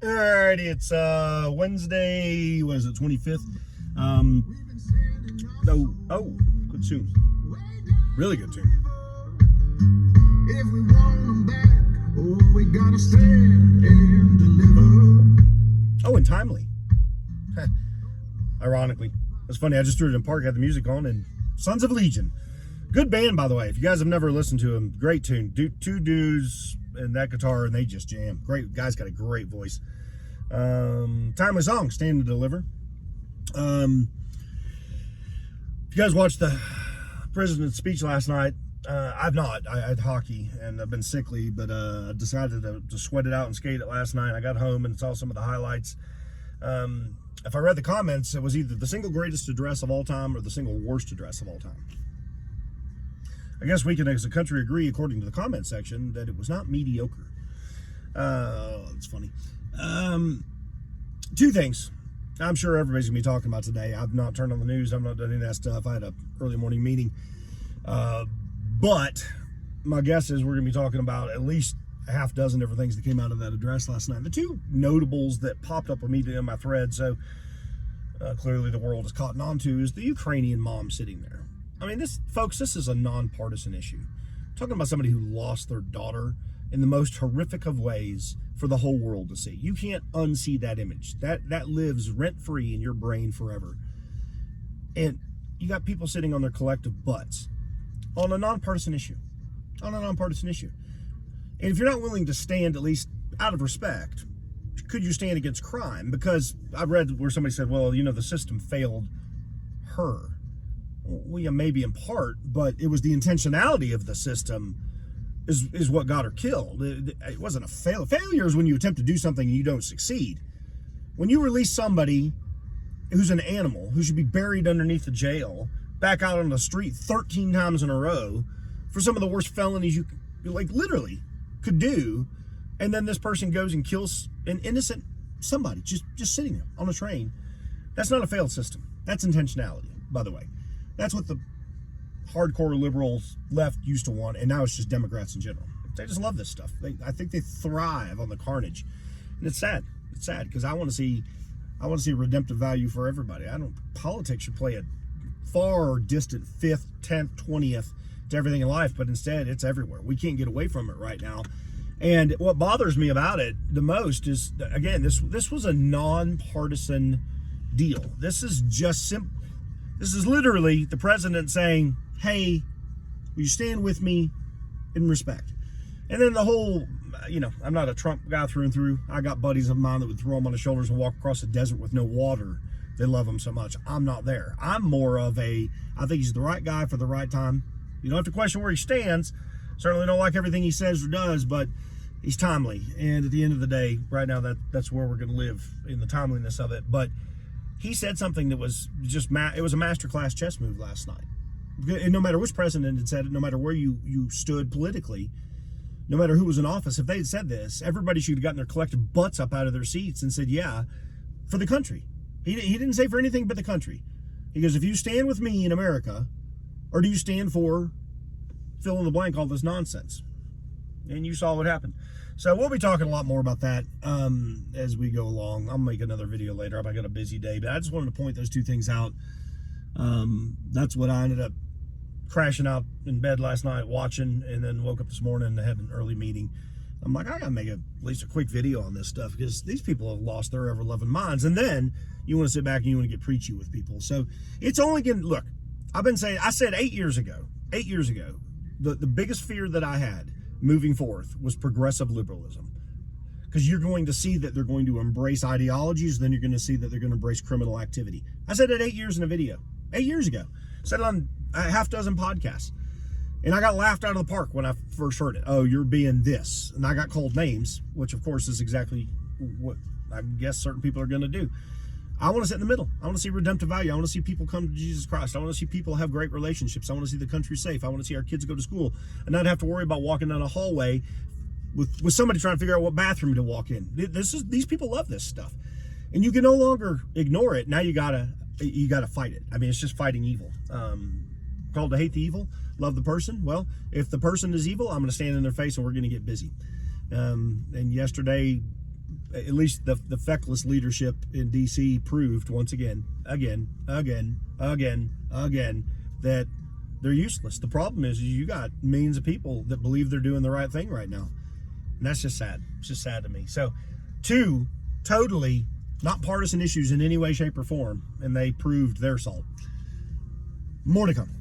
Alrighty, it's Wednesday, what is it, 25th? Good tune. Really good tune. If we want them back, oh, we gotta stand and deliver. Oh, and timely. Ironically. It's funny, I just threw it in park, had the music on, and Sons of Legion. Good band, by the way. If you guys have never listened to them, great tune. Two dudes and that guitar, and they just jam. Great, guy's got a great voice. Timely song, Stand and Deliver. If you guys watched the president's speech last night, I've not. I had hockey, and I've been sickly, but I decided to sweat it out and skate it last night. I got home and saw some of the highlights. If I read the comments, it was either the single greatest address of all time or the single worst address of all time. I guess we can, as a country, agree, according to the comment section, that it was not mediocre. It's funny. Two things I'm sure everybody's going to be talking about today. I've not turned on the news. I've not done any of that stuff. I had an early morning meeting. But my guess is we're going to be talking about at least a half dozen different things that came out of that address last night. The two notables that popped up immediately in my thread, so clearly the world is caught on to, is the Ukrainian mom sitting there. I mean, this is a nonpartisan issue. I'm talking about somebody who lost their daughter in the most horrific of ways for the whole world to see. You can't unsee that image. That lives rent-free in your brain forever. And you got people sitting on their collective butts on a nonpartisan issue. On a nonpartisan issue. And if you're not willing to stand, at least out of respect, could you stand against crime? Because I read where somebody said, well, the system failed her. Well, yeah, maybe in part, but it was the intentionality of the system is what got her killed. It wasn't a failure. Failure is when you attempt to do something and you don't succeed. When you release somebody who's an animal, who should be buried underneath the jail, back out on the street 13 times in a row for some of the worst felonies you literally could do, and then this person goes and kills an innocent somebody just sitting there on a train. That's not a failed system. That's intentionality, by the way. That's what the hardcore liberals left used to want, and now it's just Democrats in general. They just love this stuff. I think they thrive on the carnage, and it's sad. It's sad because I want to see redemptive value for everybody. Politics should play a far distant 5th, 10th, 20th to everything in life, but instead it's everywhere. We can't get away from it right now. And what bothers me about it the most is, again, this was a nonpartisan deal. This is just simple. This is literally the president saying, hey, will you stand with me in respect? And then the whole, I'm not a Trump guy through and through. I got buddies of mine that would throw him on his shoulders and walk across the desert with no water. They love him so much. I'm not there. I'm more of I think he's the right guy for the right time. You don't have to question where he stands. Certainly don't like everything he says or does, but he's timely. And at the end of the day, right now, that's where we're going to live, in the timeliness of it. But he said something that was just, it was a masterclass chess move last night. And no matter which president had said it, no matter where you stood politically, no matter who was in office, if they had said this, everybody should have gotten their collective butts up out of their seats and said, yeah, for the country. He didn't say for anything but the country. He goes, if you stand with me in America, or do you stand for fill in the blank, all this nonsense? And you saw what happened. So we'll be talking a lot more about that as we go along. I'll make another video later. I got a busy day, but I just wanted to point those two things out. That's what I ended up crashing out in bed last night watching, and then woke up this morning and had an early meeting. I'm like, I gotta make at least a quick video on this stuff, because these people have lost their ever-loving minds. And then you want to sit back and you want to get preachy with people. So it's only going to, look, I said 8 years ago, the biggest fear that I had moving forth was progressive liberalism. Because you're going to see that they're going to embrace ideologies, then you're going to see that they're going to embrace criminal activity. I said it 8 years in a video. 8 years ago. Said it on a half dozen podcasts. And I got laughed out of the park when I first heard it. Oh, you're being this. And I got called names, which of course is exactly what I guess certain people are going to do. I want to sit in the middle. I want to see redemptive value. I want to see people come to Jesus Christ. I want to see people have great relationships. I want to see the country safe. I want to see our kids go to school and not have to worry about walking down a hallway with somebody trying to figure out what bathroom to walk in. These people love this stuff. And you can no longer ignore it. Now you gotta fight it. I mean, it's just fighting evil. Called to hate the evil, love the person. Well, if the person is evil, I'm going to stand in their face and we're going to get busy. And yesterday, at least the feckless leadership in DC proved once again, that they're useless. The problem is you got millions of people that believe they're doing the right thing right now. And that's just sad. It's just sad to me. So, two totally not partisan issues in any way, shape, or form, and they proved their salt. More to come.